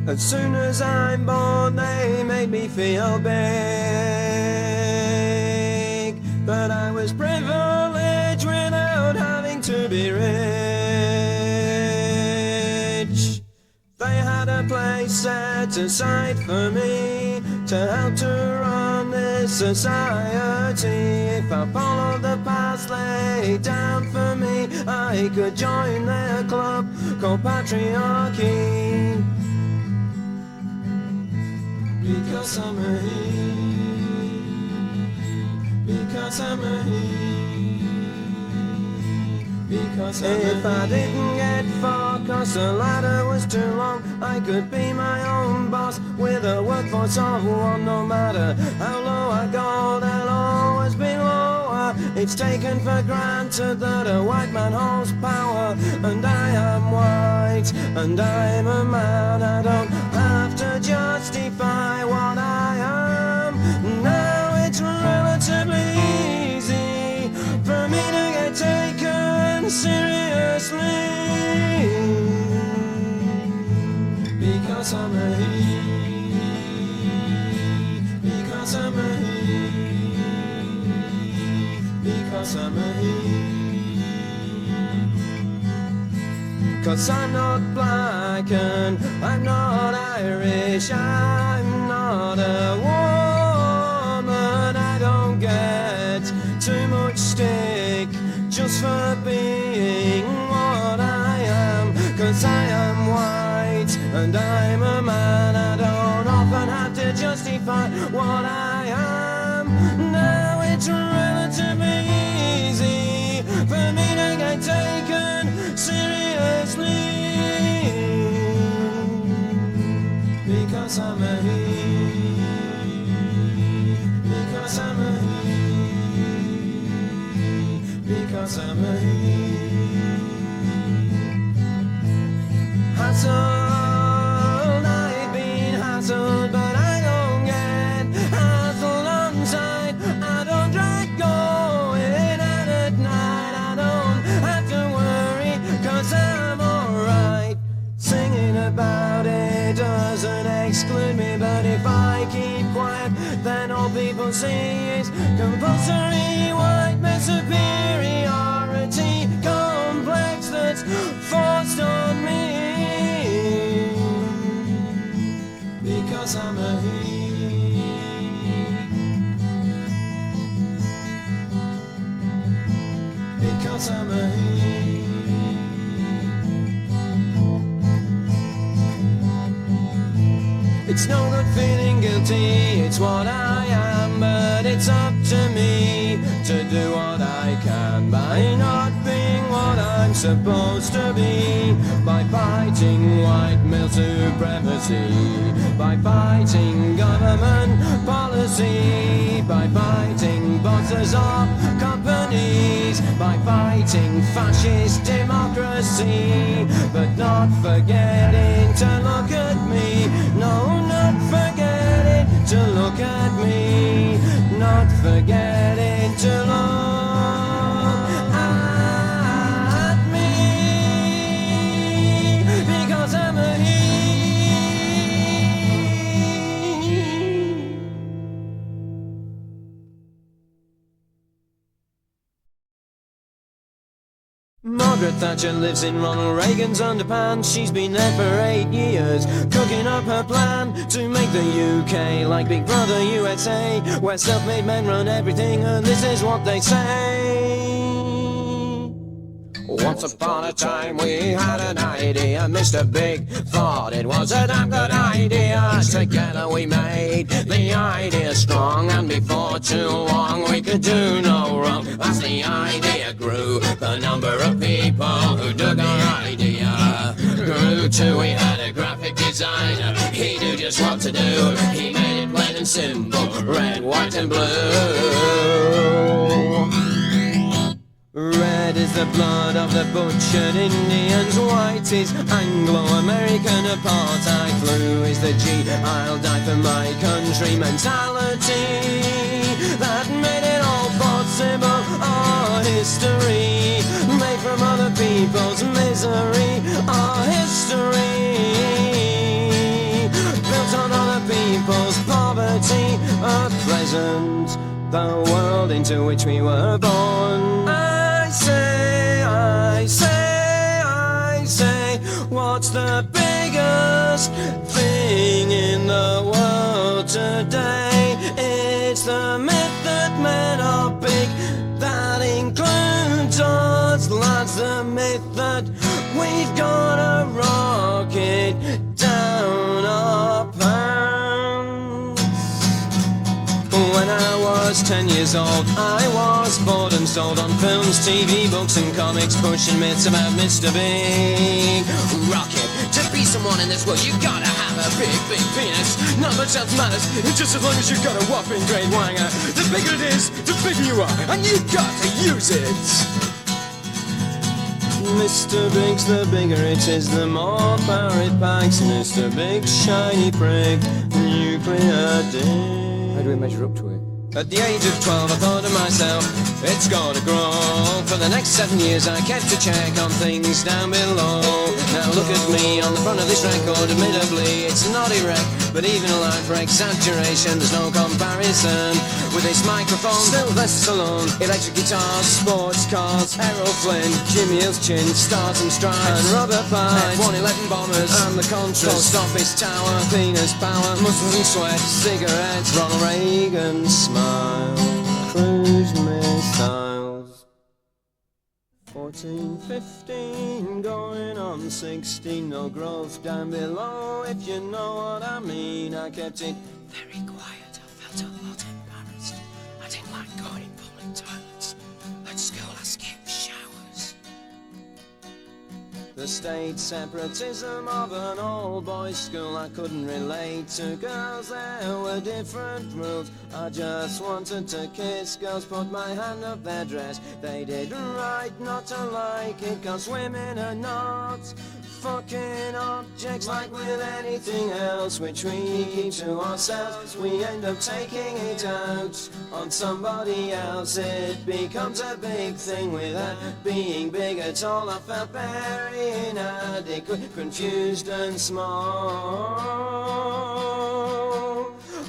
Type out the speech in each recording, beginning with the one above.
As soon as I'm born, they made me feel big. But I was privileged without having to be rich. They had a place set aside for me to help to run this society. If I followed the path laid down for me, I could join their club called patriarchy. Because I'm a he, because I'm a he, because I'm if I didn't get far, cause the ladder was too long, I could be my own boss with a workforce of one. No matter how low I go, there'll always be lower. It's taken for granted that a white man holds power, and I am white, and I'm a man. I don't have to justify what I am. Now it's relatively easy for me to get taken seriously, because I'm a he, because I'm a he, because I'm a he. Cause I'm not black and I'm not Irish, I'm not a woman. I don't get too much stick just for being what I am. Cause I am white and I'm a man. I don't often have to justify what I am. Now it's relatively easy for me to get taken seriously, because I'm a he, because I'm a he, because I'm a he. Hassled, I've been hassled, but I don't get hassled on sight. I don't drag going out at night. I don't have to worry, cause I'm alright. Singing about it doesn't exclude me, but if I keep quiet, then all people see is compulsory white male superiority complex that's forced on me. Because I'm a he, because I'm a he. It's no good feeling guilty, it's what I am, but it's up to me to do what I can by not being what I'm supposed to be, by fighting white male supremacy, by fighting government policy, by fighting bosses of companies, by fighting fascist democracy, but not forgetting to look at me. No, not forgetting to look at me, not forgetting to look at me, because I'm a he. Margaret Thatcher lives in Ronald Reagan's underpants. She's been there for 8 years, cooking up her plan to make the UK like Big Brother USA, where self-made men run everything, and this is what they say. Once upon a time we had an idea, Mr. Big thought it was a damn good idea. Together we made the idea strong, and before too long we could do no wrong. As the idea grew, the number of people who dug our idea grew too. We had a graphic designer, he knew just what to do. He made it plain and simple, red, white and blue. Red is the blood of the butchered Indians, white is Anglo-American apartheid, blue is the G, I'll die for my country mentality that made it all possible. Our history, made from other people's misery, our history a present, the world into which we were born. I say, what's the biggest thing in the world today? It's the myth that men are big, that includes us lads. The myth that we've got a rocket down our pants. When I was 10 years old, I was bought and sold on films, TV, books and comics, pushing myths about Mr. Big Rocket. To be someone in this world, you gotta have a big, big penis. Not much else matters, just as long as you've got a whopping great wanger. The bigger it is, the bigger you are, and you've got to use it. Mr. Big's the bigger it is, the more power it packs. Mr. Big shiny prick, nuclear dick. How do we measure up to it? At the age of 12 I thought to myself, it's gotta grow. For the next 7 years I kept a check on things down below. Now look at me on the front of this record, admittedly it's not erect, but even allowed for exaggeration, there's no comparison with this microphone. Sylvester Stallone, electric guitars, sports cars, Errol Flynn, Jimmy Hill's chin, stars and stripes, and rubber pipes, F-111 bombers, and the Contras, post office tower, cleaners power, muscles and sweat, cigarettes, Ronald Reagan smile, cruise missiles. 14, 15, going on 16, no growth down below, if you know what I mean. I kept it very quiet, I felt a lot embarrassed. I didn't like going in public toilets. At school I skipped showers. The state separatism of an old boys' school, I couldn't relate to girls, there were different rules. I just wanted to kiss girls, put my hand up their dress. They did right not to like it, 'cause women are not fucking objects like with anything else which we keep to ourselves. We end up taking it out on somebody else. It becomes a big thing without being big at all. I felt very inadequate, confused and small.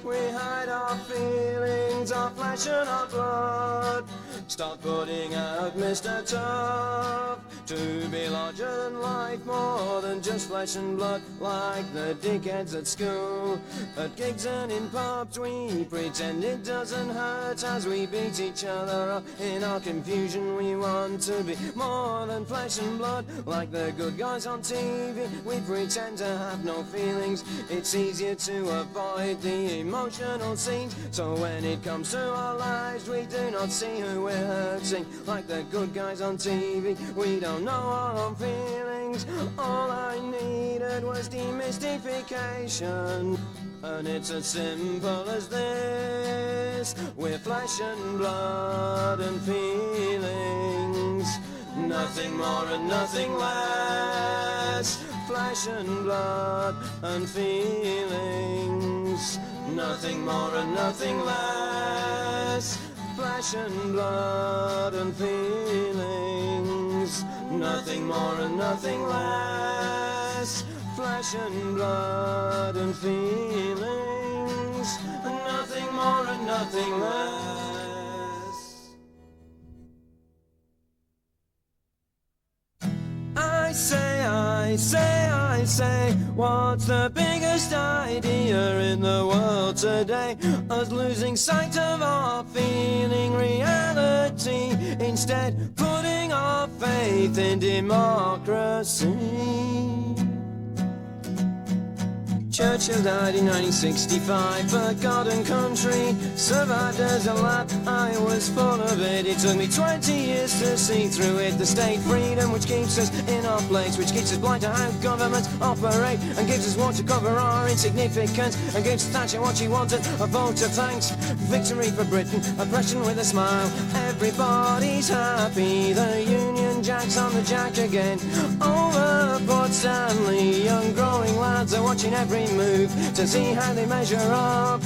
We hide our feelings, our flesh and our blood. Start putting out Mr. Tough to be larger than life, more than just flesh and blood. Like the dickheads at school, at gigs and in pubs, we pretend it doesn't hurt as we beat each other up. In our confusion we want to be more than flesh and blood. Like the good guys on TV, we pretend to have no feelings. It's easier to avoid the emotional scenes, so when it comes to our lives we do not see who we're hurting. Like the good guys on TV, we don't know our own feelings. All I needed was demystification, and it's as simple as this. We're flesh and blood and feelings, nothing more and nothing less. Flesh and blood and feelings, nothing more and nothing less. Flesh and blood and feelings, nothing more and nothing less. Flesh and blood and feelings, nothing more and nothing less. I say, what's the biggest idea in the world today? Us losing sight of our feeling reality, instead putting our faith in democracy. Churchill died in 1965, forgotten country, survived as a lad, I was full of it. It took me 20 years to see through it. The state freedom which keeps us in our place, which keeps us blind to how governments operate, and gives us what to cover our insignificance, and gives Thatcher what she wanted, a vote of thanks. Victory for Britain, oppression with a smile. Everybody's happy, the Union Jack's on the jack again. Over Port Stanley, young growing lads are watching every move to see how they measure up.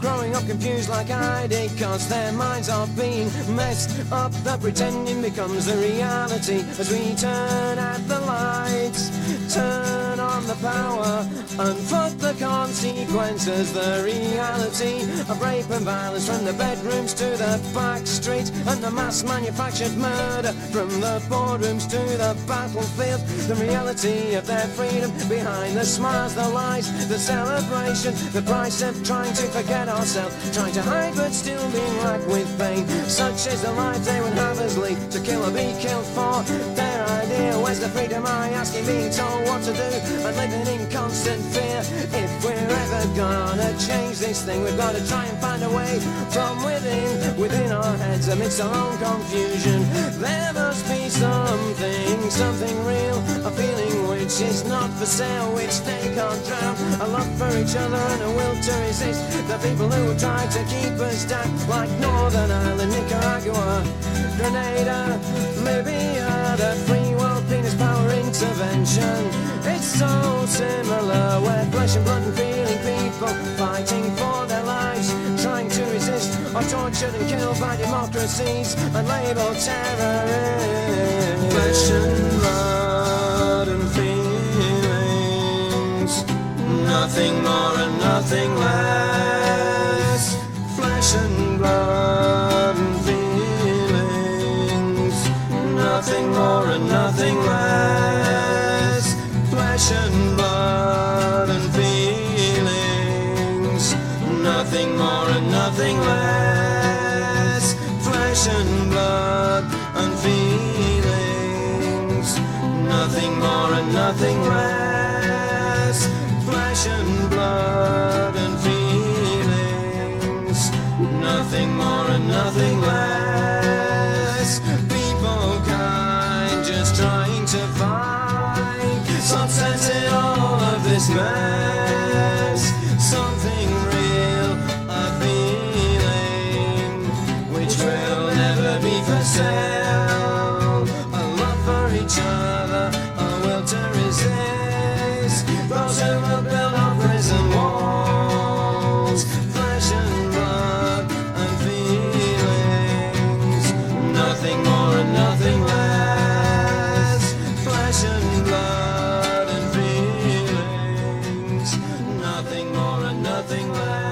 Growing up confused like I did, 'cause their minds are being messed up. The pretending becomes the reality as we turn out the lights, turn on on the power and fuck the consequences. The reality of rape and violence from the bedrooms to the back streets, and the mass manufactured murder from the boardrooms to the battlefield. The reality of their freedom behind the smiles, the lies, the celebration, the price of trying to forget ourselves, trying to hide but still being racked with pain. Such is the life they would have us lead, to kill or be killed for their idea. Where's the freedom, I ask, in being told what to do and living in constant fear? If we're ever gonna change this thing, we've got to try and find a way from within our heads, amidst our own confusion. There must be something real, a feeling which is not for sale, which they can't drown. A love for each other and a will to resist the people who try to keep us down, like Northern Ireland, Nicaragua, Grenada, Libya, the free world penis power intervention. It's so similar, where flesh and blood and feeling people fighting for their lives, trying to resist, are tortured and killed by democracies and labeled terrorists. Flesh and blood and feelings, nothing more and nothing less. Flesh and blood and feelings, nothing more and nothing less. Flesh and blood and feelings, nothing more and nothing less. Flesh and blood and feelings, nothing more and nothing less. Flesh and blood and feelings, nothing more and nothing less. People kind, just trying to find some sense in all of this mess. Something real, a feeling which will never be for sale. A love for each other, a will to resist those who will build our prison walls. Flesh and blood and feelings, nothing more and nothing less. Flesh and blood and feelings, nothing more and nothing less.